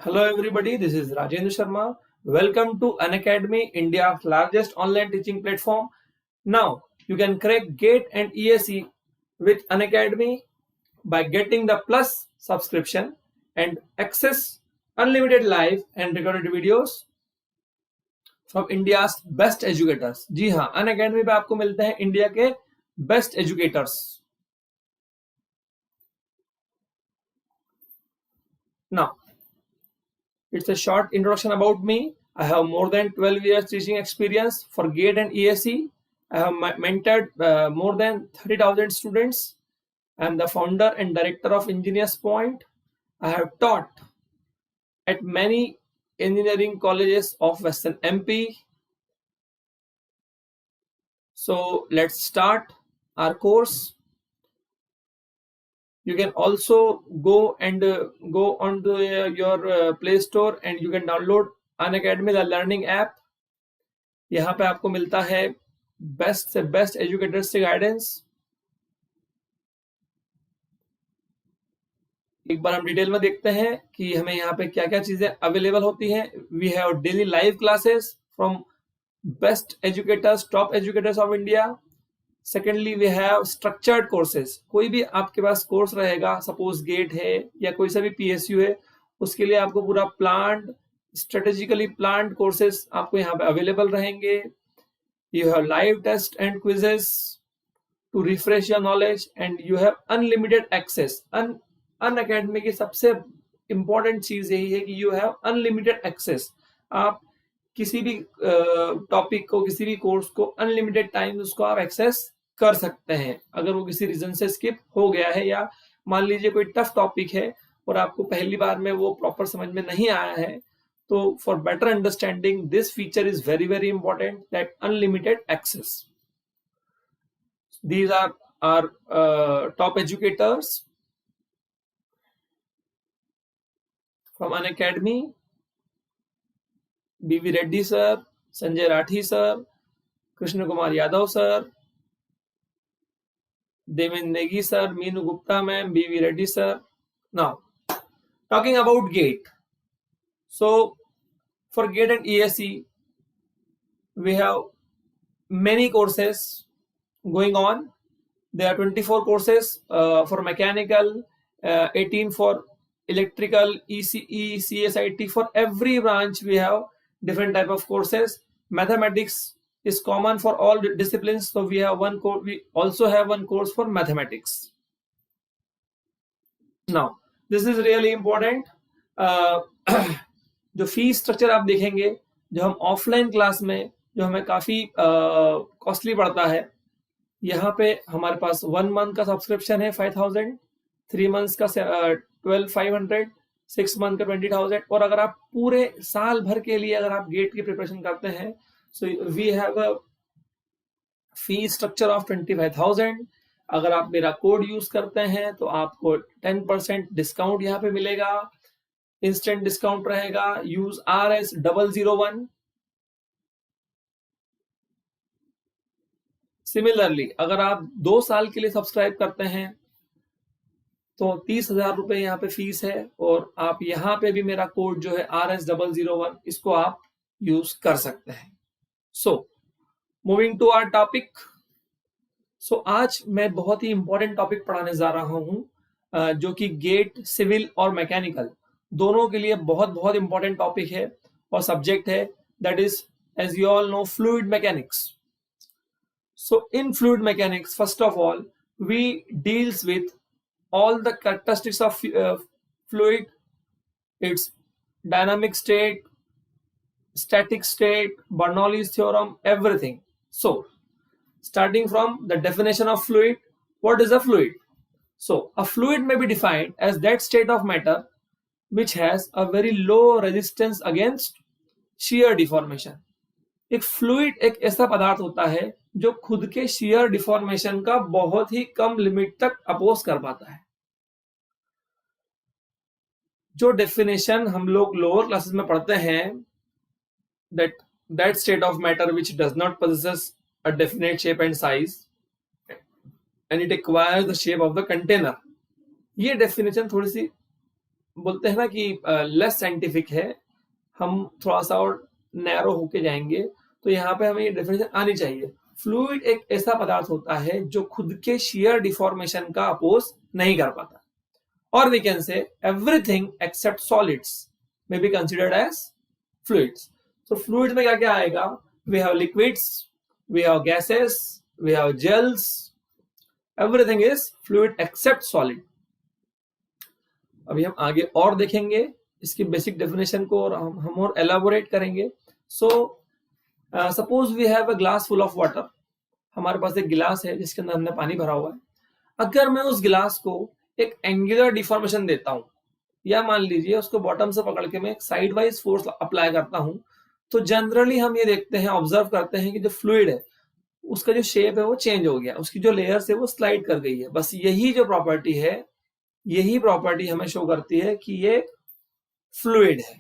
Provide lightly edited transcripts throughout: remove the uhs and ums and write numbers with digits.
Hello everybody, this is Rajendra Sharma. Welcome to Unacademy, India's largest online teaching platform. Now, you can crack GATE and ESE with Unacademy by getting the Plus subscription and access unlimited live and recorded videos from India's best educators. जी हाँ, Unacademy पे आपको मिलते हैं India के best educators. Now, it's a short introduction about me. I have more than 12 years teaching experience for GATE and ESE. I have mentored more than 30,000 students. I am the founder and director of Engineers Point. I have taught at many engineering colleges of Western MP. So let's start our course. You can also go onto your Play Store and you can download Unacademy the learning app. यहाँ पे आपको मिलता है best से best educators से guidance. एक बार हम detail में देखते हैं कि हमें यहाँ पे क्या क्या चीजें अवेलेबल होती हैं. We have daily live classes from best educators, top educators of India. Secondly we have structured courses. कोई भी आपके पास कोर्स रहेगा, सपोज गेट है या कोई सा भी पीएसयू है, उसके लिए आपको पूरा प्लान्ड, स्ट्रेटेजिकली प्लान्ड कोर्सेज आपको यहाँ पे अवेलेबल रहेंगे. You have live test and quizzes to refresh your knowledge and you have unlimited access. Unacademy की सबसे इंपॉर्टेंट चीज यही है कि यू हैव अनलिमिटेड एक्सेस. आप किसी भी टॉपिक को, किसी भी कोर्स को अनलिमिटेड टाइम उसको आप एक्सेस कर सकते हैं. अगर वो किसी रीजन से स्किप हो गया है या मान लीजिए कोई टफ टॉपिक है और आपको पहली बार में वो प्रॉपर समझ में नहीं आया है, तो for better understanding this feature is very very important, that unlimited access. These are our top educators from Unacademy. BV Reddy sir, Sanjay Rathi sir, Krishna Kumar Yadav sir, Devendra Negi sir, Meenu Gupta ma'am, BV Reddy sir. Now, talking about GATE. So, for GATE and ESE, we have many courses going on. There are 24 courses for mechanical, 18 for electrical, ECE, CSIT. For every branch we have different type of courses. Mathematics is common for all disciplines, so we have one course. We also have one course for mathematics. Now, this is really important. जो fees structure आप देखेंगे, जो हम offline class में जो हमें काफी costly पड़ता है, यहाँ पे हमारे पास 1 मंथ का सब्सक्रिप्शन है 5,000, 3 मंथ्स का 12,500, 6 मंथ का 20,000. और अगर आप पूरे साल भर के लिए अगर आप गेट की प्रिपरेशन करते हैं, so we have a fee structure of 25,000. अगर आप मेरा कोड यूज करते हैं तो आपको 10% डिस्काउंट यहाँ पे मिलेगा, इंस्टेंट डिस्काउंट रहेगा. Use RS001. सिमिलरली अगर आप 2 साल के लिए सब्सक्राइब करते हैं तो 30,000 रुपए यहाँ पे फीस है, और आप यहाँ पे भी मेरा कोड जो है RS001, इसको आप यूज कर सकते हैं. So moving to our topic. So आज मैं बहुत ही इंपॉर्टेंट टॉपिक पढ़ाने जा रहा हूँ, जो कि गेट, सिविल और मैकेनिकल दोनों के लिए बहुत बहुत इंपॉर्टेंट टॉपिक है और सब्जेक्ट है. That is, as you all know, fluid mechanics. So in fluid mechanics, first of all, we deals with all the characteristics of fluid, its dynamic state, static state, Bernoulli's theorem, everything. So starting from the definition of fluid, what is a fluid? So a fluid may be defined as that state of matter which has a very low resistance against shear deformation. एक fluid एक ऐसा पदार्थ होता है जो खुद के shear deformation का बहुत ही कम लिमिट तक अपोज कर पाता है. जो डेफिनेशन हम लोग लोअर क्लासेस में पढ़ते हैं, that state of matter which does not possess a definite shape and size and it acquires the shape of the container, ये डेफिनेशन थोड़ी सी बोलते हैं ना कि लेस साइंटिफिक है, हम थोड़ा सा और नैरो होके जाएंगे, तो यहाँ पे हमें ये डेफिनेशन आनी चाहिए। फ्लूइड एक ऐसा पदार्थ होता है जो खुद के shear डिफॉर्मेशन का अपोज नहीं कर पाता, और we can say everything except solids may be considered as fluids. तो फ्लूइड्स में क्या क्या आएगा? We have liquids, we have gases, we have gels, everything is fluid except solid. अभी हम आगे और देखेंगे इसकी बेसिक डेफिनेशन को, और हम और एलाबोरेट करेंगे। So suppose we have a glass full of water. हमारे पास एक गिलास है जिसके अंदर हमने पानी भरा हुआ है। अगर मैं उस गिलास को एक एंगुलर डिफॉर्मेशन देता हूं, या मान लीजिए उसको बॉटम से पकड़ के मैं एक साइड वाइज फोर्स अप्लाई करता हूं, तो जनरली हम ये देखते हैं, ऑब्जर्व करते हैं कि जो फ्लूइड है उसका जो शेप है वो चेंज हो गया, उसकी जो लेयर्स है वो स्लाइड कर गई है। बस यही जो प्रॉपर्टी है, यही प्रॉपर्टी हमें शो करती है कि ये फ्लूइड है।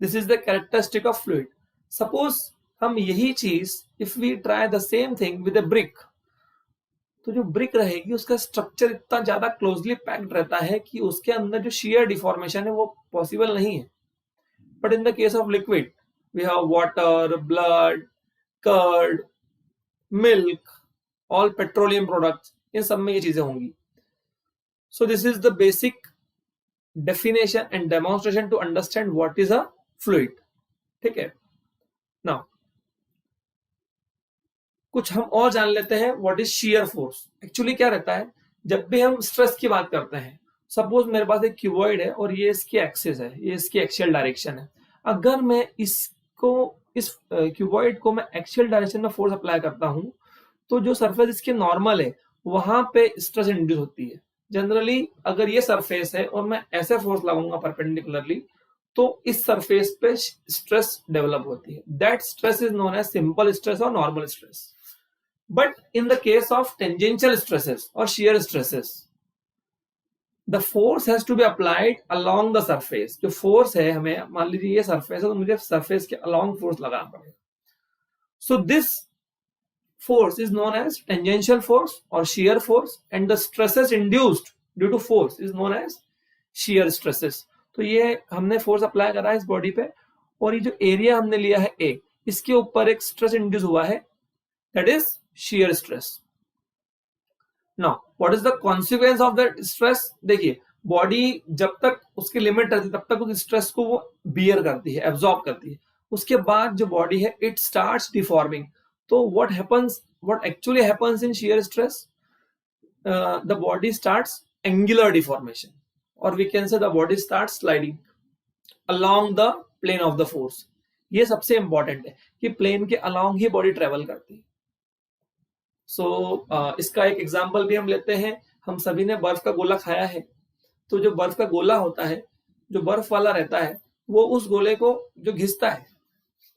This is the characteristic of fluid. Suppose हम यही चीज, if we try the same thing with a brick, तो जो ब्रिक रहेगी उसका स्ट्रक्चर इतना ज्यादा क्लोजली पैक्ड रहता है कि उसके अंदर जो shear डिफॉर्मेशन है वो पॉसिबल नहीं है। But in the case of liquid, we have water, blood, curd, milk, all petroleum products, इन सब में ये चीजें होंगी। So this is the basic definition and demonstration to understand what is a fluid. ठीक है, नाउ कुछ हम और जान लेते हैं what is shear force. Actually क्या रहता है, जब भी हम स्ट्रेस की बात करते हैं, सपोज मेरे पास एक क्यूबॉइड है और ये इसकी एक्सिस है, ये इसकी एक्सियल डायरेक्शन है। अगर मैं इसको, इस क्यूबॉइड को मैं एक्सियल डायरेक्शन में फोर्स अप्लाई करता हूं, तो जो सरफेस इसके नॉर्मल है वहां पे स्ट्रेस इंड्यूस होती है। जनरली अगर ये सरफेस है और मैं ऐसे फोर्स लगाऊंगा परपेंडिकुलरली, तो इस सरफेस पे स्ट्रेस डेवलप होती है। That stress is known as simple stress और normal stress. But in the case of tangential stresses or shear stresses, the force has to be applied along the surface. जो force है, हमें मान लीजिए ये surface है, तो मुझे surface के along force लगाना पड़ेगा। So this force is known as tangential force or shear force, and the stresses induced due to force is known as shear stresses. तो ये हमने force apply करा है इस body पे, और ये जो area हमने लिया है A, इसके ऊपर एक stress induce हुआ है, that is shear stress. Now what is the consequence of that stress? देखिए, बॉडी जब तक उसकी लिमिट रहती है तब तक उस स्ट्रेस को वो बियर करती है, एब्जॉर्ब करती है। उसके बाद जो बॉडी है इट स्टार्ट्स डिफॉर्मिंग। तो what happens, what actually happens in shear stress, the body starts angular deformation, or we can say the body starts sliding along the plane of the force. ये सबसे important है कि plane के along ही body travel करती है। इसका एक example भी हम लेते हैं। हम सभी ने बर्फ का गोला खाया है, तो जो बर्फ का गोला होता है, जो बर्फ वाला रहता है, वो उस गोले को जो घिसता है,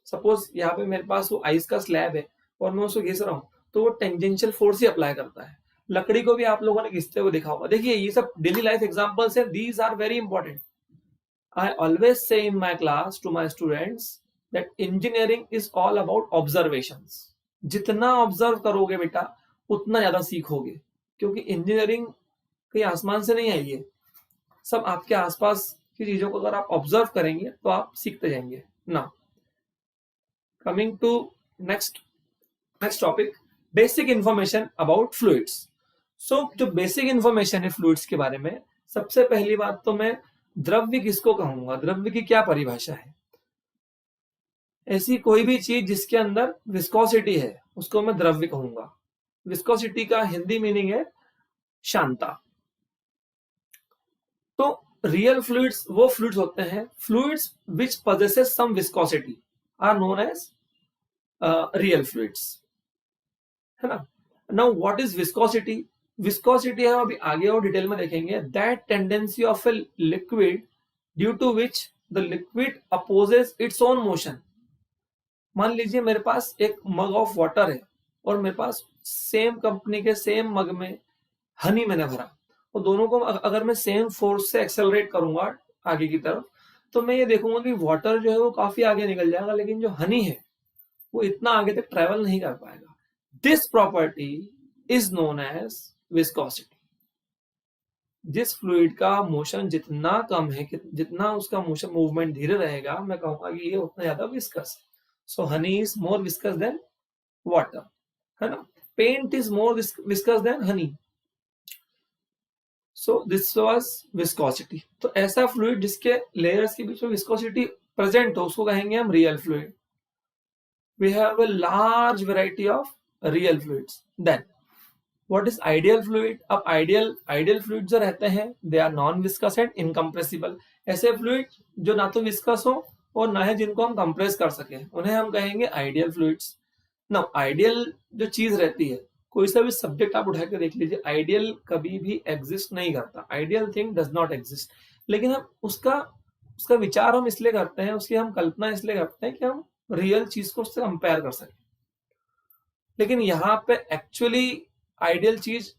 सपोज यहाँ पे मेरे पास वो आइस का स्लैब है और मैं उसको घिस रहा हूँ, तो वो टेंजेंशियल फोर्स ही अप्लाई करता है। लकड़ी को भी आप लोगों ने घिसते हुए देखा होगा। देखिए, ये सब डेली लाइफ एग्जाम्पल्स है, these are very important. I always say in my class to my students that engineering is all about observations. जितना ऑब्जर्व करोगे बेटा उतना ज्यादा सीखोगे, क्योंकि इंजीनियरिंग कहीं आसमान से नहीं आई है। सब आपके आसपास की चीजों को अगर आप ऑब्जर्व करेंगे तो आप सीखते जाएंगे ना। Coming to next topic, basic information about fluids. So जो बेसिक इंफॉर्मेशन है फ्लूइड्स के बारे में, सबसे पहली बात तो मैं द्रव्य किसको कहूंगा, द्रव्य की क्या परिभाषा है। ऐसी कोई भी चीज जिसके अंदर विस्कोसिटी है उसको मैं द्रव्य कहूंगा। विस्कोसिटी का हिंदी मीनिंग है शांता। तो रियल फ्लूइड्स वो फ्लूइड्स होते हैं, fluids which possesses some viscosity are known as real fluids, है ना। Now what is viscosity? Viscosity हम अभी आगे और डिटेल में देखेंगे। That tendency of a liquid due to which the liquid opposes its own motion. मान लीजिए मेरे पास एक मग ऑफ वाटर है और मेरे पास सेम कंपनी के सेम मग में हनी मैंने भरा, और दोनों को अगर मैं सेम फोर्स से एक्सेलरेट करूंगा आगे की तरफ, तो मैं ये देखूंगा कि वाटर जो है वो काफी आगे निकल जाएगा, लेकिन जो हनी है वो इतना आगे तक ट्रेवल नहीं कर पाएगा। This property is known as viscosity. जिस फ्लूइड का मोशन जितना कम है, जितना उसका मोशन मूवमेंट धीरे रहेगा, मैं कहूंगा कि ये उतना ज्यादा विस्कस है। So honey is more viscous than water, है ना। Paint is more viscous than honey. So this was viscosity. तो ऐसा फ्लूइड जिसके लेयर्स के बीच में विस्कोसिटी प्रेजेंट हो उसको कहेंगे हम real fluid. We have a large variety of real fluids. Then what is ideal fluid? अब ideal fluid जो रहते हैं they are non viscous and incompressible। ऐसे फ्लूइड जो ना तो विस्कस हो और ना है जिनको हम कंप्रेस कर सके, उन्हें हम कहेंगे आइडियल फ्लूइड्स। नाउ आइडियल जो चीज रहती है, कोई सा भी सब्जेक्ट आप उठा के देख लीजिए, आइडियल कभी भी एग्जिस्ट नहीं करता। Ideal thing does not exist. लेकिन हम उसका उसका विचार हम इसलिए करते हैं, उसकी हम कल्पना इसलिए करते हैं कि हम रियल चीज को उससे कंपेयर कर सके। लेकिन यहाँ पे एक्चुअली आइडियल चीज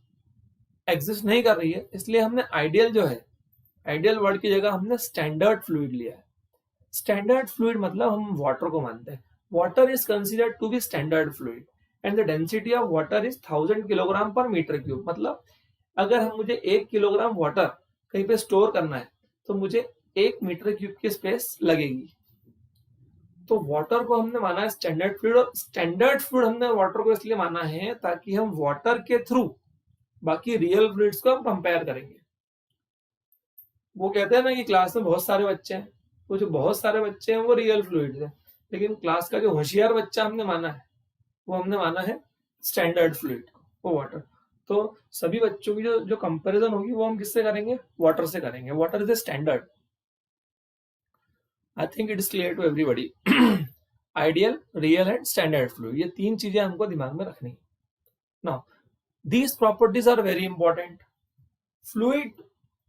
एग्जिस्ट नहीं कर रही है, इसलिए हमने आइडियल जो है, आइडियल वर्ड की जगह हमने स्टैंडर्ड फ्लूइड लिया है। स्टैंडर्ड फ्लूइड मतलब हम वाटर को मानते हैं। Water is considered to be standard fluid and the density of water is 1000 kilogram per metre cube. मतलब अगर हम मुझे 1 किलोग्राम वाटर कहीं पे स्टोर करना है तो मुझे 1 मीटर क्यूब की स्पेस लगेगी। तो वाटर को हमने माना है स्टैंडर्ड फ्लूइड, और स्टैंडर्ड फ्लूइड हमने वाटर को इसलिए माना है ताकि हम वाटर के थ्रू बाकी रियल फ्लूइड्स को हम कंपेयर करेंगे। वो कहते हैं ना कि क्लास में बहुत सारे बच्चे हैं, वो जो बहुत सारे बच्चे हैं वो रियल फ्लूइड्स हैं, लेकिन क्लास का जो होशियार बच्चा हमने माना है वो हमने माना है स्टैंडर्ड फ्लूइड वो वाटर। तो सभी बच्चों की जो कंपैरिजन होगी वो हम किससे करेंगे? वाटर से करेंगे। Water is a standard. I think it is clear to everybody. Ideal, real and standard fluid, ये तीन चीजें हमको दिमाग में रखनी है। Now these properties are very important. Fluid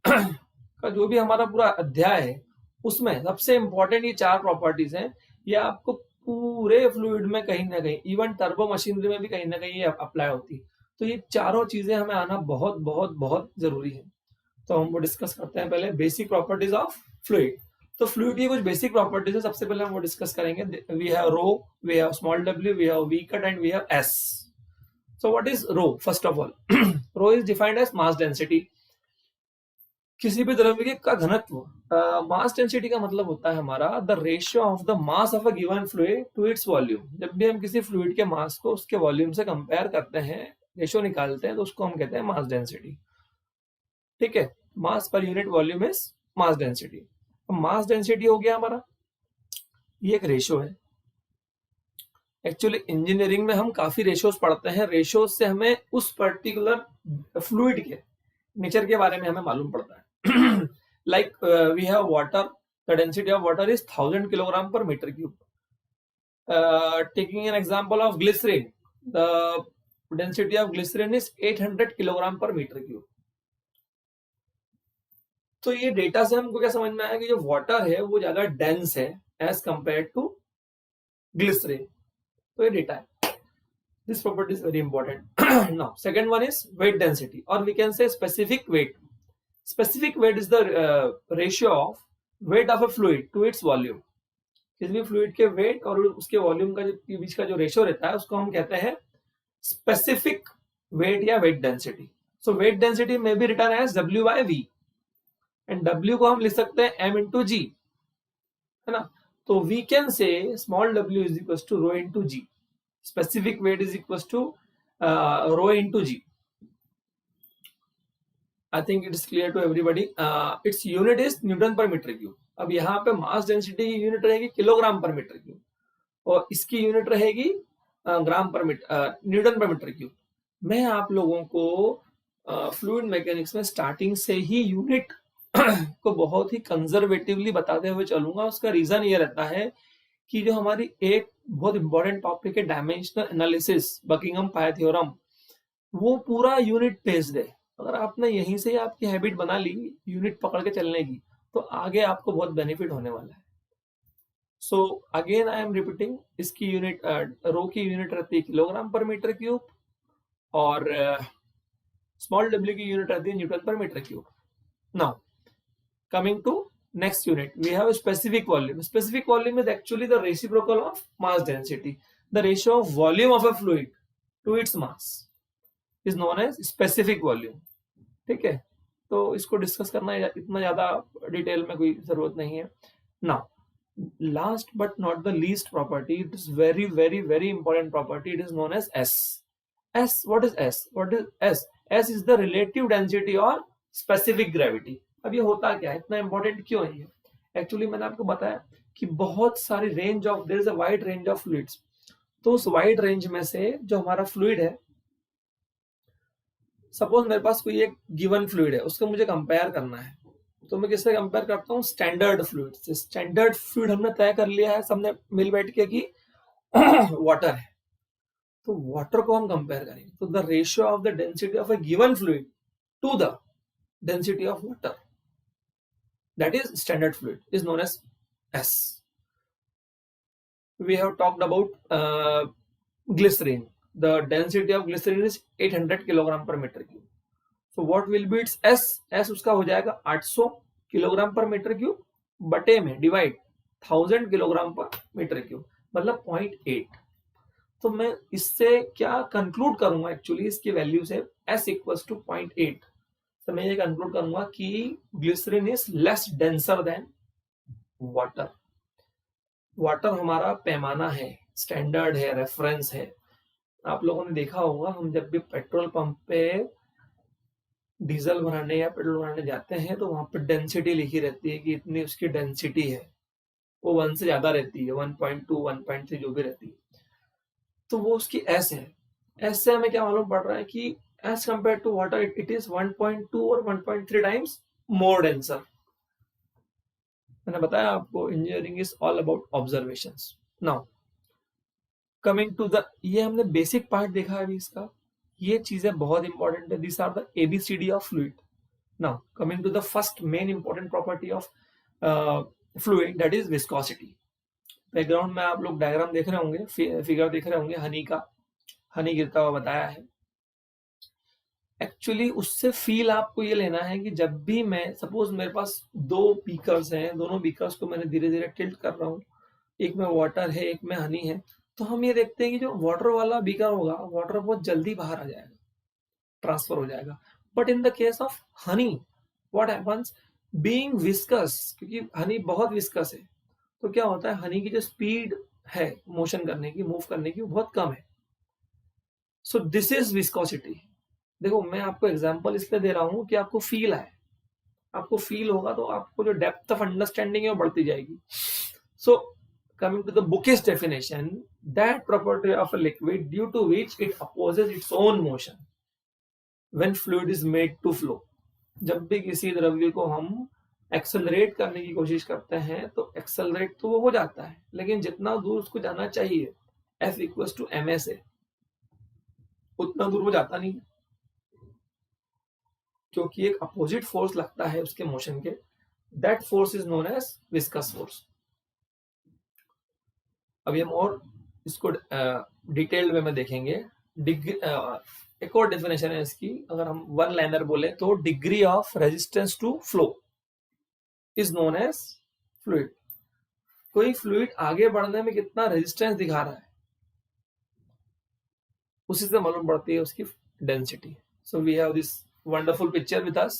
का जो भी हमारा पूरा अध्याय है उसमें सबसे इंपॉर्टेंट ये चार प्रॉपर्टीज हैं। ये आपको पूरे फ्लूइड में कहीं ना कहीं, इवन टर्बो मशीनरी में भी कहीं ना कहीं ये अप्लाई होती है। तो ये चारों चीजें हमें आना बहुत बहुत बहुत जरूरी है। तो हम वो डिस्कस करते हैं पहले बेसिक प्रॉपर्टीज ऑफ फ्लूइड। तो फ्लूइड की कुछ बेसिक प्रॉपर्टीज है, सबसे पहले हम वो डिस्कस करेंगे। We have rho, we have small w, we have v cut and we have s। So what is rho? First of all, rho is defined as mass density. किसी भी द्रव्य का घनत्व। मास डेंसिटी का मतलब होता है हमारा the ratio of the mass of a given fluid to its volume. जब भी हम किसी फ्लूइड के मास को उसके वॉल्यूम से कंपेयर करते हैं, रेशियो निकालते हैं, तो उसको हम कहते हैं मास डेंसिटी। ठीक है, मास पर unit volume is mass density. Mass density हो गया हमारा, ये एक रेशियो है। एक्चुअली इंजीनियरिंग में हम काफी रेशियोज पढ़ते हैं। रेशियोज से हमें उस पर्टिकुलर फ्लूइड के नेचर के बारे में हमें मालूम पड़ता है। like we have water, the density of water is 1000 kilogram per meter cube. Taking an example of glycerin, the density of glycerin is 800 kilogram per meter cube. तो ये डेटा से हमको क्या समझ में आया कि जो वाटर है वो ज्यादा डेंस है एज कंपेयर टू ग्लिसरीन। तो ये डेटा है। This property is very important. Now second one is weight density, और we can say specific weight. Specific weight is the ratio of weight of a fluid to its volume. किसी भी fluid के wait और उसके volume का के बीच का जो रेशियो रहता है उसको हम कहते हैं स्पेसिफिक वेट या weight density. So weight density में भी written as W by V, and W को हम लिख सकते हैं M into G, है ना। तो we can say small w is equal to rho into G, specific weight is equal to rho into G. I think it is clear to everybody. Its unit is newton per metre cube. अब यहाँ पे mass density की unit रहेगी kilogram per metre cube, और इसकी unit रहेगी gram per metre, newton per metre cube. मैं आप लोगों को फ्लूइड मैकेनिक्स में स्टार्टिंग से ही यूनिट को बहुत ही कंजर्वेटिवली बताते हुए चलूंगा। उसका रीजन ये रहता है कि जो हमारी एक बहुत इंपॉर्टेंट टॉपिक है dimensional analysis, Buckingham pi theorem, वो पूरा यूनिट बेस्ड है। अगर आपने यहीं से आपकी हैबिट बना ली यूनिट पकड़ के चलने की, तो आगे आपको बहुत बेनिफिट होने वाला है। So again I am repeating, इसकी यूनिट रो की यूनिट रहती है किलोग्राम पर मीटर क्यूब, और स्मॉल w की यूनिट रहती है newton per metre cube. Now coming to next unit, we have a specific volume. Specific volume is actually the reciprocal of mass density. The ratio of volume of a fluid to its mass is known as specific volume. ठीक है, तो इसको discuss करना इतना ज्यादा detail में कोई जरूरत नहीं है. Now last but not the least property, it is very very very important property, it is known as S. What is S? S is the relative density or specific gravity. अब ये होता क्या है, इतना इंपॉर्टेंट क्यों है ये? Actually मैंने आपको बताया कि बहुत सारी range of, there is a wide range of fluids. तो उस वाइड रेंज में से जो हमारा फ्लूइड है, सपोज मेरे पास कोई एक गिवन फ्लूइड है, उसको मुझे कंपेयर करना है, तो मैं किससे कंपेयर करता हूँ? स्टैंडर्ड फ्लूइड से. स्टैंडर्ड फ्लूइड हमने तय कर लिया है सबने मिल बैठ के कि वाटर है, तो वाटर को हम कंपेयर करेंगे. तो the ratio of the density of a given fluid to the density of water, that is standard fluid, is known as S. We have talked about glycerin. The density of glycerin is 800 kilogram per metre cube. So what will be its S? S उसका हो जाएगा 800 kilogram per metre cube बटे में divide 1000 kilogram per metre cube, मतलब 0.8. तो मैं इससे क्या कंक्लूड करूंगा? एक्चुअली इसकी वैल्यू से S इक्वल्स टू 0.8, तो मैं ये कंक्लूड करूंगा कि glycerin is less denser than water. Water हमारा पैमाना है, स्टैंडर्ड है, रेफरेंस है. आप लोगों ने देखा होगा, हम जब भी पेट्रोल पंप पे डीजल भराने या पेट्रोल भराने जाते हैं तो वहां पर डेंसिटी लिखी रहती है कि इतनी उसकी डेंसिटी है, वो 1 से ज्यादा रहती है, 1.2 1.3 जो भी रहती है, तो वो उसकी S है. S से हमें क्या मालूम पड़ रहा है कि as compared to water it is 1.2 और 1.3 टाइम्स मोर डेंसर. मैंने बताया आपको engineering is all about observations. Now coming to the, ये हमने बेसिक पार्ट देखा है अभी इसका, ये चीजें बहुत इंपॉर्टेंट है. This are the ABCD of fluid. Now coming to the first main important property of fluid, that is viscosity. Background में आप लोग डायग्राम देख रहे होंगे, फिगर देख रहे होंगे हनी का, हनी गिरता हुआ बताया है. एक्चुअली उससे फील आपको ये लेना है कि जब भी मैं, सपोज मेरे पास 2 बीकर्स हैं, दोनों बीकर्स को मैंने धीरे धीरे टिल्ट कर रहा हूँ, एक में वाटर है एक में हनी है, तो हम ये देखते हैं कि जो वाटर वाला बीकर होगा, वाटर बहुत जल्दी बाहर आ जाएगा, ट्रांसफर हो जाएगा. But in the case of honey what happens, being viscous, क्योंकि हनी बहुत विस्कस है, तो क्या होता है, हनी की जो स्पीड है मोशन करने की, मूव करने की, वो बहुत कम है. सो दिस इज विस्कोसिटी. देखो मैं आपको एग्जांपल इसलिए दे रहा हूं कि आपको फील आए, आपको फील होगा तो आपको जो डेप्थ ऑफ अंडरस्टैंडिंग है वो बढ़ती जाएगी. सो coming to the bookish definition, that property of a liquid due to which it opposes its own motion when fluid is made to flow. जब भी किसी द्रव्य को हम एक्सेलरेट करने की कोशिश करते हैं तो एक्सेलरेट तो वो हो जाता है, लेकिन जितना दूर उसको जाना चाहिए F इक्वल्स टू MS है, उतना दूर वो जाता नहीं, क्योंकि एक अपोजिट फोर्स लगता है उसके मोशन के. That force is known as viscous force. अभी हम और इसको डिटेल्ड वे में देखेंगे. एक और डेफिनेशन है इसकी, अगर हम वन लाइनर बोले तो degree of resistance to flow is known as fluid. कोई फ्लूइड आगे बढ़ने में कितना रेजिस्टेंस दिखा रहा है, उसी से मालूम पड़ती है उसकी density. So we have this wonderful picture with us.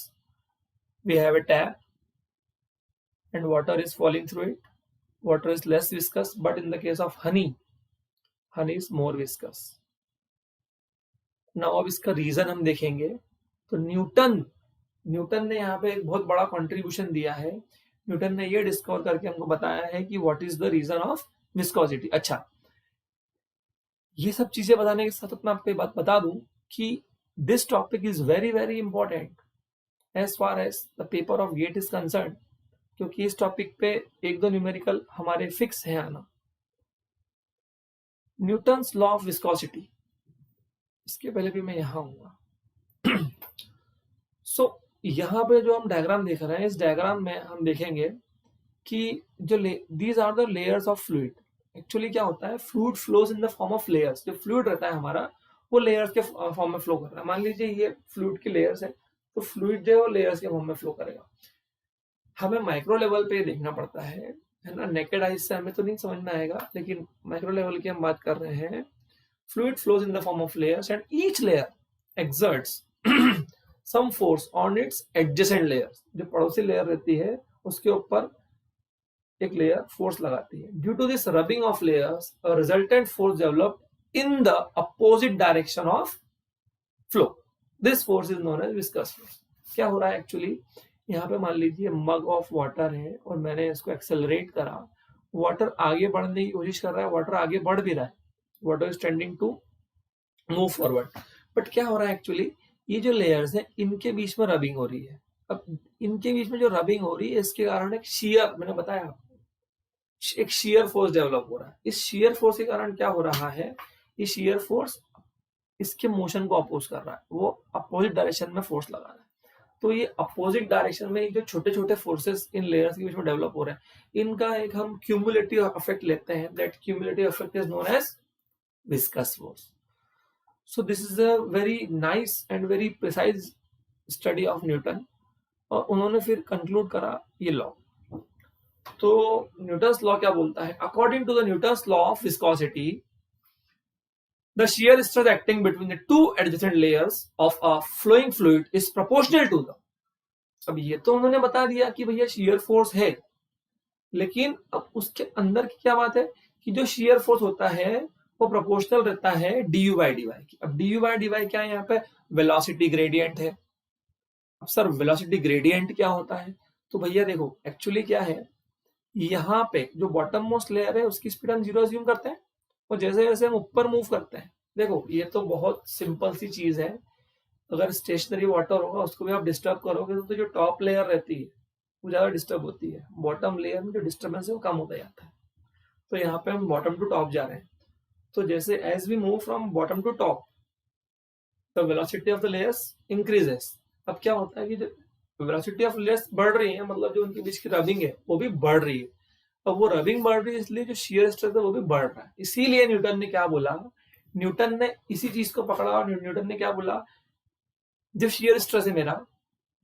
We have a tap and water is falling through it. Water is less viscous, but in the case of honey is more viscous. Now अब इसका reason हम देखेंगे. तो Newton ने यहाँ पे एक बहुत बड़ा कंट्रीब्यूशन दिया है. न्यूटन ने ये डिस्कवर करके हमको बताया है कि what is the reason of viscosity. अच्छा, ये सब चीजें बताने के साथ मैं आपको एक बात बता दूं कि this topic is very very important as far as the paper of GATE is concerned, क्योंकि इस टॉपिक पे 1-2 न्यूमेरिकल हमारे फिक्स है आना. न्यूटन्स लॉ ऑफ विस्कोसिटी, इसके पहले भी मैं यहां आऊंगा. सो यहाँ पे जो हम डायग्राम देख रहे हैं, इस डायग्राम में हम देखेंगे कि जो these are the layers of fluid. Actually क्या होता है, fluid flows in the form of layers. जो फ्लूइड रहता है हमारा, वो लेयर्स के फॉर्म में फ्लो कर रहा है. मान लीजिए ये फ्लूइड की लेयर्स है, तो फ्लूइड जो है वो लेयर्स के फॉर्म में फ्लो करेगा. हमें माइक्रो लेवल पे देखना पड़ता है ना, नेकेड आइज से हमें तो नहीं समझ में आएगा, लेकिन माइक्रो लेवल की हम बात कर रहे हैं. Fluid flows in the form of layers and each layer exerts some force on its adjacent layers, जो पड़ोसी लेयर रहती है उसके ऊपर एक लेयर फोर्स लगाती है. Due to this rubbing of layers a resultant force develop in the opposite direction of flow. This force is known as viscous force. क्या हो रहा है एक्चुअली, यहाँ पे मान लीजिए मग ऑफ वाटर है और मैंने इसको एक्सेलरेट करा, वाटर आगे बढ़ने की कोशिश कर रहा है, वाटर आगे बढ़ भी रहा है, water is tending to move forward. But क्या हो रहा है एक्चुअली, ये जो लेयर्स हैं इनके बीच में रबिंग हो रही है. अब इनके बीच में जो रबिंग हो रही है इसके कारण एक शियर, मैंने बताया आपको, एक शियर फोर्स डेवलप हो रहा है. इस शियर फोर्स के कारण क्या हो रहा है, ये शियर फोर्स इसके मोशन को अपोज कर रहा है, वो अपोजिट डायरेक्शन में फोर्स लगा रहा है. तो ये अपोजिट डायरेक्शन में जो छोटे छोटे फोर्सेस इन लेयर्स के बीच में डेवलप हो रहे हैं, इनका एक हम क्यूमुलेटिव इफेक्ट लेते हैं. That cumulative effect is known as viscous force. So this is a very nice and very precise study of Newton. और उन्होंने फिर कंक्लूड करा ये लॉ. तो न्यूटन्स लॉ क्या बोलता है, according to the Newton's law of viscosity the shear stress acting between the two adjacent layers of a flowing fluid is proportional to the. अब ये तो उन्होंने बता दिया कि भैया शियर फोर्स है, लेकिन अब उसके अंदर की क्या बात है कि जो शियर फोर्स होता है वो प्रोपोर्शनल रहता है du by dy की. अब du by dy क्या है, यहाँ पे वेलोसिटी ग्रेडियंट है. अब सर वेलोसिटी ग्रेडियंट क्या होता है, तो भैया देखो एक्चुअली क्या है, यहाँ पे जो बॉटम मोस्ट लेयर है उसकी स्पीड हम 0 अज्यूम करते हैं, और जैसे जैसे हम ऊपर मूव करते हैं, देखो ये तो बहुत सिंपल सी चीज है. अगर स्टेशनरी वाटर होगा उसको भी आप डिस्टर्ब करोगे तो जो टॉप लेयर रहती है वो ज्यादा डिस्टर्ब होती है, बॉटम लेयर में जो डिस्टर्बेंस है वो कम होता जाता है. तो यहाँ पे हम बॉटम टू टॉप जा रहे हैं, तो जैसे as we move from bottom to top the velocity of the layers increases. अब क्या होता है कि जो वेलोसिटी ऑफ लेयर्स बढ़ रही है, मतलब जो उनके बीच की रबिंग है वो भी बढ़ रही है. अब वो रबिंग बढ़ रही है इसलिए जो शियर स्ट्रेस है वो भी बढ़ रहा है. इसीलिए न्यूटन ने क्या बोला, न्यूटन ने इसी चीज को पकड़ा और न्यूटन ने क्या बोला, जो शियर स्ट्रेस है मेरा,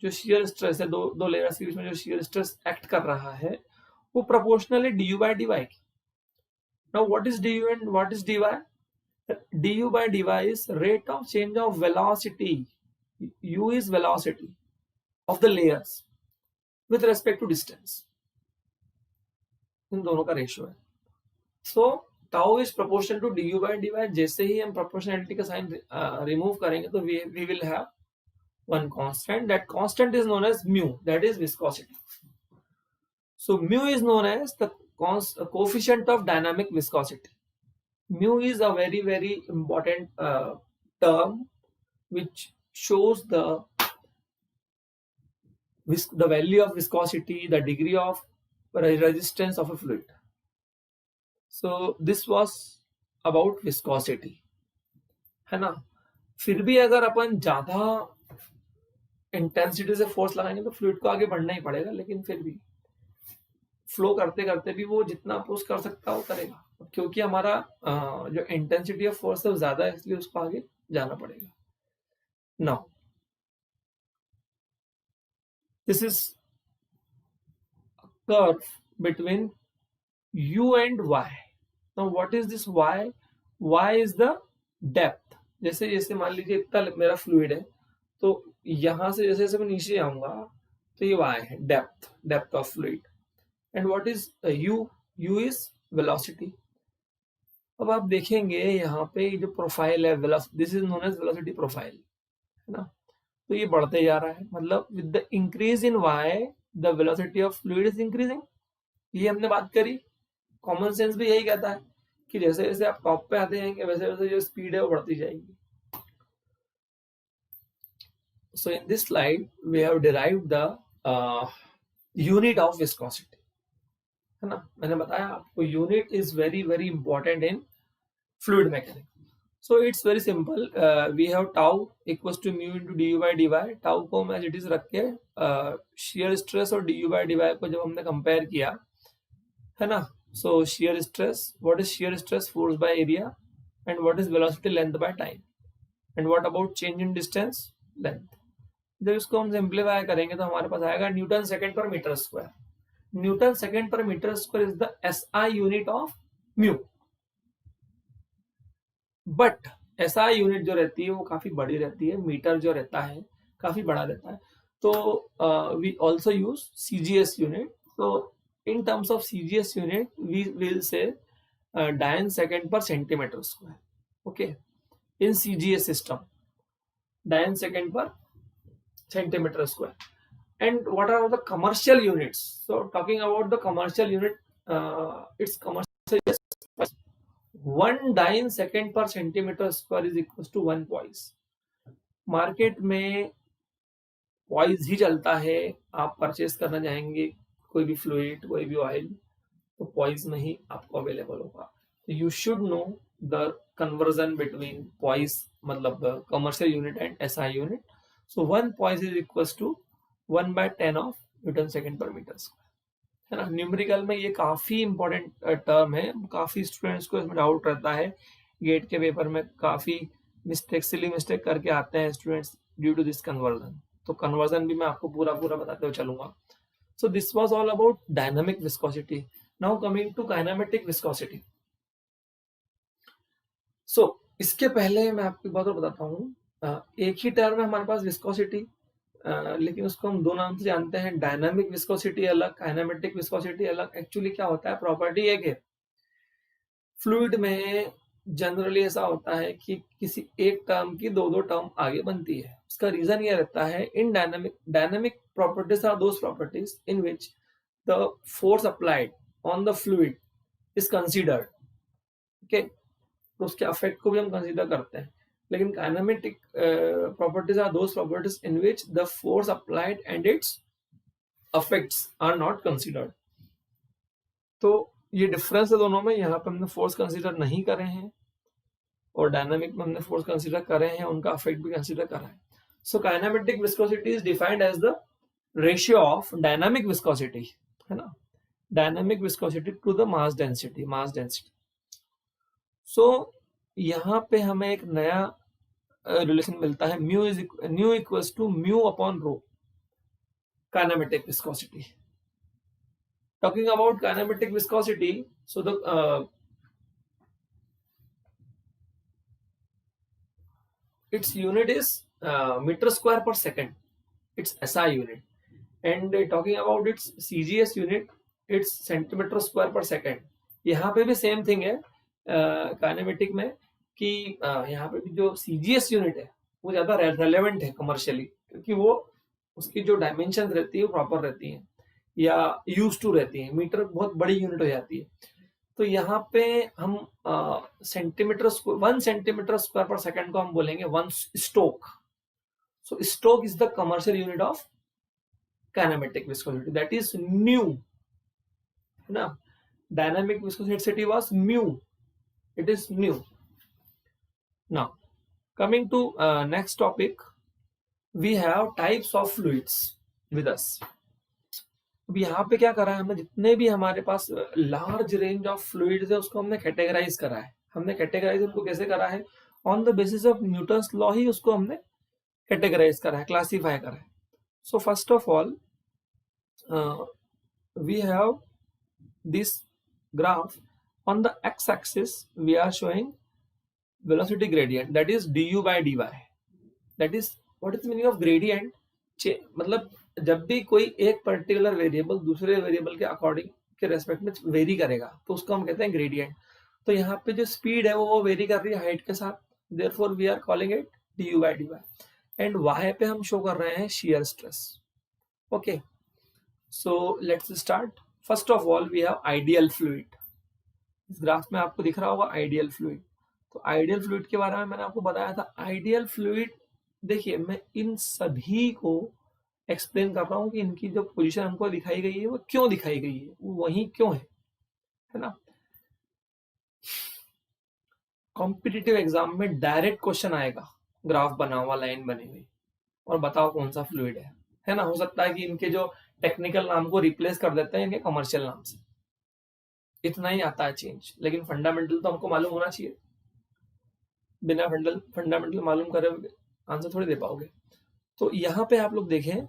जो शियर स्ट्रेस है दो लेयर्स के बीच में जो शियर स्ट्रेस एक्ट कर रहा है वो प्रोपोर्शनल है du by dy की. Now what is du and what is dy? Du by dy is rate of change of velocity. U is velocity of the layers with respect to distance. इन दोनों का ratio है. So tau is proportional to du by dy. जैसे ही हम proportionality का sign remove करेंगे तो we will have one constant. That constant is known as mu. That is viscosity. So mu is known as the coefficient of dynamic viscosity. Mu is a very very important term which shows the value of viscosity, the degree of resistance of a fluid. So this was about viscosity, है ना. फिर भी अगर अपन ज्यादा intensity से force लगाएंगे तो fluid को आगे बढ़ना ही पड़ेगा, लेकिन फिर भी फ्लो करते करते भी वो जितना अपोज कर सकता है वो करेगा, क्योंकि हमारा जो इंटेंसिटी ऑफ फोर्स है वो ज्यादा है, इसलिए उसको आगे जाना पड़ेगा. Now this is curve between u and y. Now what is this y? Y is the depth. जैसे जैसे मान लीजिए इतना मेरा फ्लूइड है, तो यहां से जैसे जैसे मैं नीचे आऊंगा तो ये y है, depth of fluid. And what is u is velocity. अब आप देखेंगे यहाँ पे जो प्रोफाइल है, this is known as velocity profile, है ना. तो ये बढ़ते जा रहा है, मतलब with the increase in y the velocity of fluid is increasing. ये हमने बात करी. कॉमन सेंस भी यही कहता है कि जैसे जैसे आप टॉप पे आते जाएंगे वैसे वैसे जो स्पीड है वो बढ़ती जाएगी. So in this slide we have derived the unit of viscosity, है ना. मैंने बताया आपको unit is very very important in fluid mechanics. So it's very simple. We have tau equals to mu into du by dy. Tau को हम as it is रख के shear stress और du by dy को जब हमने compare किया, है ना. So shear stress, what is shear stress? Force by area. And what is velocity? Length by time. And what about change in distance? Length. जब इसको हम सिंप्लीफाई करेंगे तो हमारे पास आएगा newton second per metre square. Newton second per metre square is the SI unit of mu. But SI unit जो रहती है वो काफी बड़ी रहती है, मीटर जो रहता है काफी बड़ा रहता है। तो we also use CGS unit. तो in terms of CGS unit we will say dyne second per centimetre square. Okay, in CGS system dyne second per centimeter square. And what are the commercial units? So talking about the commercial unit, its commercial is 1 dyne second per centimeter square is equals to 1 poise. Market में poise ही चलता है। आप purchase करना चाहेंगे कोई भी fluid, कोई भी ऑयल, तो पॉइज में ही आपको अवेलेबल होगा। तो you should know the conversion between poise मतलब commercial unit and SI unit. So 1 poise is equals to 1/10 of Newton second per meter square, है ना। न्यूमेरिकल में ये काफी इंपॉर्टेंट टर्म है, काफी स्टूडेंट्स को इसमें डाउट रहता है। गेट के पेपर में काफी सिली मिस्टेक करके आते हैं students due to this conversion. तो कन्वर्जन भी मैं आपको पूरा बताते हुए चलूंगा। So this was all about dynamic viscosity. Now coming to kinematic viscosity. So इसके पहले मैं आपको एक बात और बताता हूँ। एक ही टर्म है हमारे पास विस्कोसिटी, लेकिन उसको हम दो नाम से जानते हैं। डायनामिक विस्कोसिटी अलग, काइनेमेटिक विस्कोसिटी अलग। एक्चुअली क्या होता है, प्रॉपर्टी एक है। फ्लूइड में जनरली ऐसा होता है कि किसी एक टर्म की दो टर्म आगे बनती है। उसका रीजन ये रहता है, in dynamic properties are those properties in which the force applied on the fluid is considered. Okay, तो उसके अफेक्ट को भी हम कंसीडर करते हैं। लेकिन kinematic properties are those properties in which the force applied and its affects are not considered. तो ये डिफरेंस है दोनों में। यहाँ पे हमने फोर्स कंसीडर नहीं करे हैं और डायनामिक में हमने फोर्स कंसीडर करे हैं, उनका अफेक्ट भी कंसीडर करा है। So kinematic viscosity is defined as the ratio of dynamic viscosity, है ना, dynamic viscosity to the mass density. So यहाँ पे हमें एक नया रिलेशन मिलता है, mu equals to mu upon rho, kinematic viscosity. Talking about kinematic viscosity, so the its unit is meter square per second, its SI unit, and talking about its CGS unit, it's centimeter square per second. यहाँ पे भी same thing है kinematic में कि यहाँ पे भी जो CGS यूनिट है वो ज्यादा रेलेवेंट है कमर्शियली, क्योंकि वो उसकी जो डायमेंशन रहती है वो प्रॉपर रहती है या यूज टू रहती है। मीटर बहुत बड़ी यूनिट हो जाती है। तो यहाँ पे हम 1 सेंटीमीटर स्क्वायर पर सेकंड को हम बोलेंगे 1 stoke. So stoke is the commercial unit of kinematic viscosity, that is nu, है ना। Dynamic viscosity was mu, it is nu. Now coming to next topic, we have types of fluids with us. अब यहाँ पे क्या करा है हमने, जितने भी हमारे पास लार्ज रेंज ऑफ फ्लूइड्स है उसको हमने कैटेगराइज करा है। हमने कैटेगराइज उनको कैसे करा है, on the basis of Newton's law ही उसको हमने कैटेगराइज करा है, क्लासिफाई करा है। So first of all we have this graph, on the x axis we are showing velocity gradient, that is du by dy। That is what is meaning of gradient, मतलब जब भी कोई एक particular variable दूसरे variable के according के respect में vary करेगा तो उसको हम कहते हैं ग्रेडियंट। तो यहाँ पे जो स्पीड है वो वेरी कर रही है हाइट के साथ, therefore we are calling it du by dy। And y पे हम शो कर रहे हैं shear stress। Okay, so let's start. First of all we have ideal fluid. इस ग्राफ में आपको दिख रहा होगा आइडियल फ्लूइड। तो आइडियल फ्लूइड के बारे में मैंने आपको बताया था। आइडियल फ्लूइड, देखिए मैं इन सभी को एक्सप्लेन कर रहा हूं कि इनकी जो पोजीशन हमको दिखाई गई है वो क्यों दिखाई गई है, वो वही क्यों है ना। कॉम्पिटिटिव एग्जाम में डायरेक्ट क्वेश्चन आएगा, ग्राफ बना हुआ, लाइन बनी हुई, और बताओ कौन सा फ्लूइड है ना। हो सकता है कि इनके जो टेक्निकल नाम को रिप्लेस कर देते हैं इनके कमर्शियल नाम से, इतना ही आता है चेंज। लेकिन फंडामेंटल तो हमको मालूम होना चाहिए, बिना फंडामेंटल मालूम करे आंसर थोड़ी दे पाओगे। तो यहाँ पे आप लोग देखें,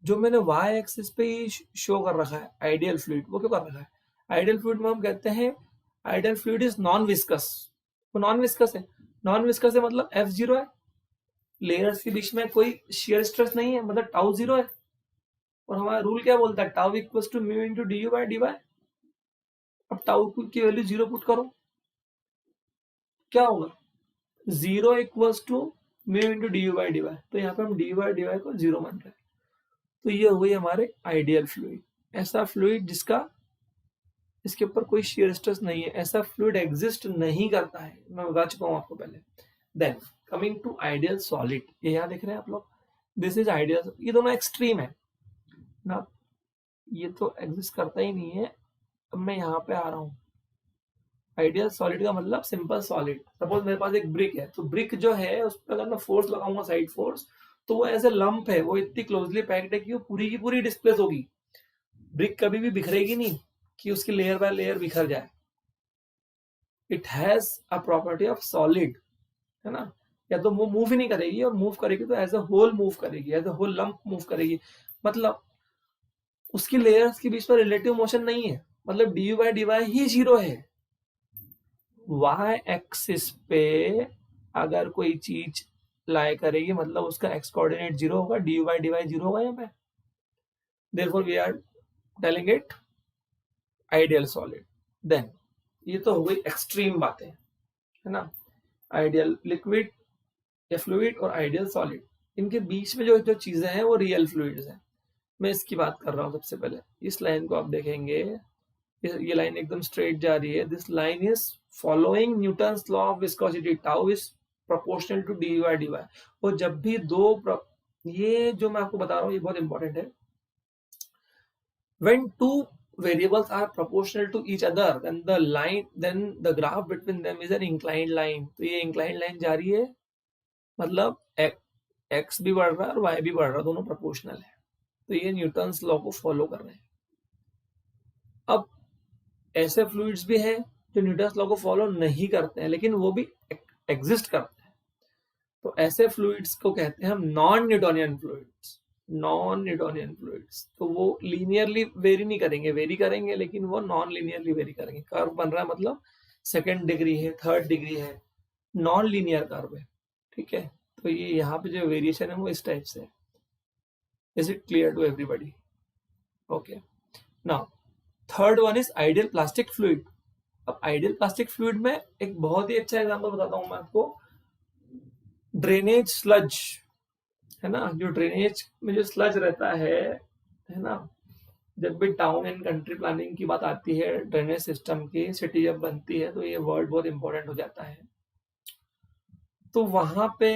जो मैंने y एक्सिस पे ही शो कर रखा है आइडियल फ्लूइड, वो क्यों कर रखा है। आइडियल फ्लूइड में हम कहते हैं ideal fluid is non viscous. वो नॉन विस्कस है, नॉन विस्कस है मतलब F0 है, लेयर्स के बीच में कोई शियर स्ट्रेस नहीं है, मतलब टाउ 0 है। और हमारा रूल क्या बोलता है, tau equal to mu into d u by d y. अब टाउ की वैल्यू 0 पुट करो, क्या होगा, 0 equals to mu into d u by d y. तो यहाँ पे हम डी बाई डी वाई को 0 मान रहे हैं। तो ये हो गई हमारे आइडियल फ्लूइड। ऐसा फ्लूइड जिसका इसके ऊपर कोई शियर स्ट्रेस नहीं है, ऐसा फ्लूइड एग्जिस्ट नहीं करता है, मैं बता चुका हूं आपको पहले। Then coming to ideal solid, ये यहाँ देख रहे हैं आप लोग, दिस इज आइडियल। ये दोनों एक्सट्रीम है ना, ये तो एग्जिस्ट करता ही नहीं है। अब मैं यहाँ पे आ रहा हूँ, आइडियल सॉलिड का मतलब सिंपल सॉलिड। सपोज मेरे पास एक ब्रिक है, तो ब्रिक जो है उस पर अगर मैं फोर्स लगाऊंगा साइड फोर्स, तो वो एज ए लंप है, वो इतनी क्लोजली पैक्ड है कि वो पूरी की पूरी डिस्प्लेस होगी। ब्रिक कभी भी बिखरेगी नहीं कि उसकी लेयर बाय लेयर बिखर जाए। It has a property of solid, है ना, या तो वो मूव ही नहीं करेगी, और मूव करेगी तो एज अ होल मूव करेगी, as a whole lump move करेगी। मतलब उसकी लेयर्स के बीच में रिलेटिव मोशन नहीं है, मतलब D u by d why he 0 है। वाई एक्सिस पे अगर कोई चीज लाई करेगी, मतलब उसका एक्स कोऑर्डिनेट 0 होगा, d u by d y 0 होगा यहाँ पे। Therefore we are telling it ideal solid. Then ये तो हो गई एक्सट्रीम बातें, है ना, आइडियल लिक्विड या फ्लूइड और आइडियल सॉलिड। इनके बीच में जो जो चीजें हैं वो रियल फ्लूइड्स हैं। मैं इसकी बात कर रहा हूँ। सबसे पहले इस लाइन को आप देखेंगे, ये लाइन एकदम स्ट्रेट जा रही है। This line is following Newton's law of viscosity, tau is proportional to d by d y. और जब भी ये जो मैं आपको बता रहा हूँ ये बहुत इंपॉर्टेंट है, when two variables are proportional to each other, then the graph between them is an inclined line। तो ये inclined line जा रही है, मतलब x भी बढ़ रहा है और y भी बढ़ रहा है, दोनों प्रोपोर्शनल है। तो ये न्यूटन्स लॉ को फॉलो कर रहे हैं। अब ऐसे फ्लूइड्स भी हैं जो न्यूटन्स लॉ को फॉलो नहीं करते हैं, लेकिन वो भी एग्जिस्ट करते हैं। तो ऐसे फ्लूइड्स को कहते हैं हम non Newtonian fluids. Non Newtonian fluids तो वो लीनियरली वेरी नहीं करेंगे, वेरी करेंगे लेकिन वो नॉन लीनियरली वेरी करेंगे। कर्व बन रहा है मतलब सेकेंड डिग्री है, थर्ड डिग्री है, नॉन लीनियर कर्व है, ठीक है। तो ये यहाँ पे जो वेरिएशन है वो इस टाइप से है। Is it clear to everybody? Okay, now third one is ideal plastic fluid. अब आइडियल प्लास्टिक फ्लूइड में एक बहुत ही अच्छा एग्जांपल बताता हूं मैं आपको, ड्रेनेज स्लज, है ना। जो ड्रेनेज में जो स्लज रहता है ना, जब भी टाउन एंड कंट्री प्लानिंग की बात आती है, ड्रेनेज सिस्टम की, सिटी जब बनती है, तो ये वर्ड बहुत इंपॉर्टेंट हो जाता है। तो वहां पे,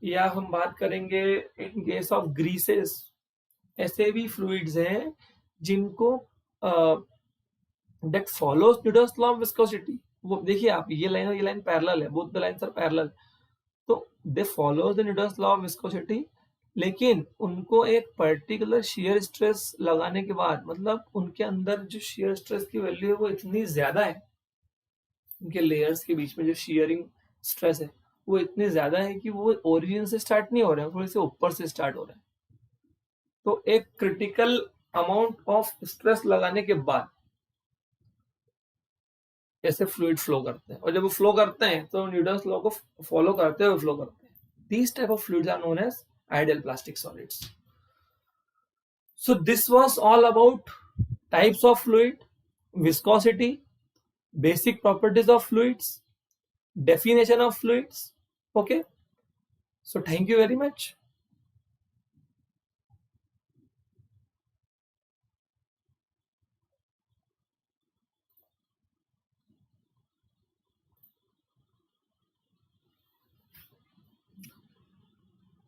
या हम बात करेंगे इन केस ऑफ ग्रीसेस, ऐसे भी फ्लूइड्स हैं जिनको that follows Newton's law of viscosity। वो देखिए आप, ये लाइन पैरेलल है, both the lines are parallel। तो they follow the Newton's law of viscosity, लेकिन उनको एक पर्टिकुलर शियर स्ट्रेस लगाने के बाद, मतलब उनके अंदर जो शियर स्ट्रेस की वैल्यू है वो इतनी ज्यादा है, उनके लेयर्स के बीच में जो शियरिंग स्ट्रेस है वो इतनी ज्यादा है कि वो ओरिजिन से स्टार्ट नहीं हो रहे हैं, थोड़े से ऊपर से स्टार्ट हो रहे हैं। तो एक क्रिटिकल अमाउंट ऑफ स्ट्रेस लगाने के बाद ऐसे फ्लूइड फ्लो करते हैं, और जब वो फ्लो करते हैं तो न्यूटन्स लॉ को फॉलो करते हुए फ्लो करते हैं। These type of fluids are known as ideal plastic solids. So this was all about types of fluid, viscosity, basic properties of fluids, definition of fluids। okay, so thank you very much।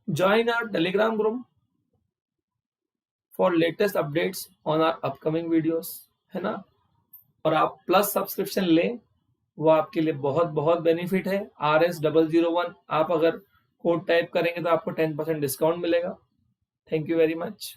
join our telegram group for latest updates on our upcoming videos, है ना। और आप plus subscription लें, वो आपके लिए बहुत बहुत बेनिफिट है। RS001 आप अगर कोड टाइप करेंगे तो आपको 10% डिस्काउंट मिलेगा। Thank you very much.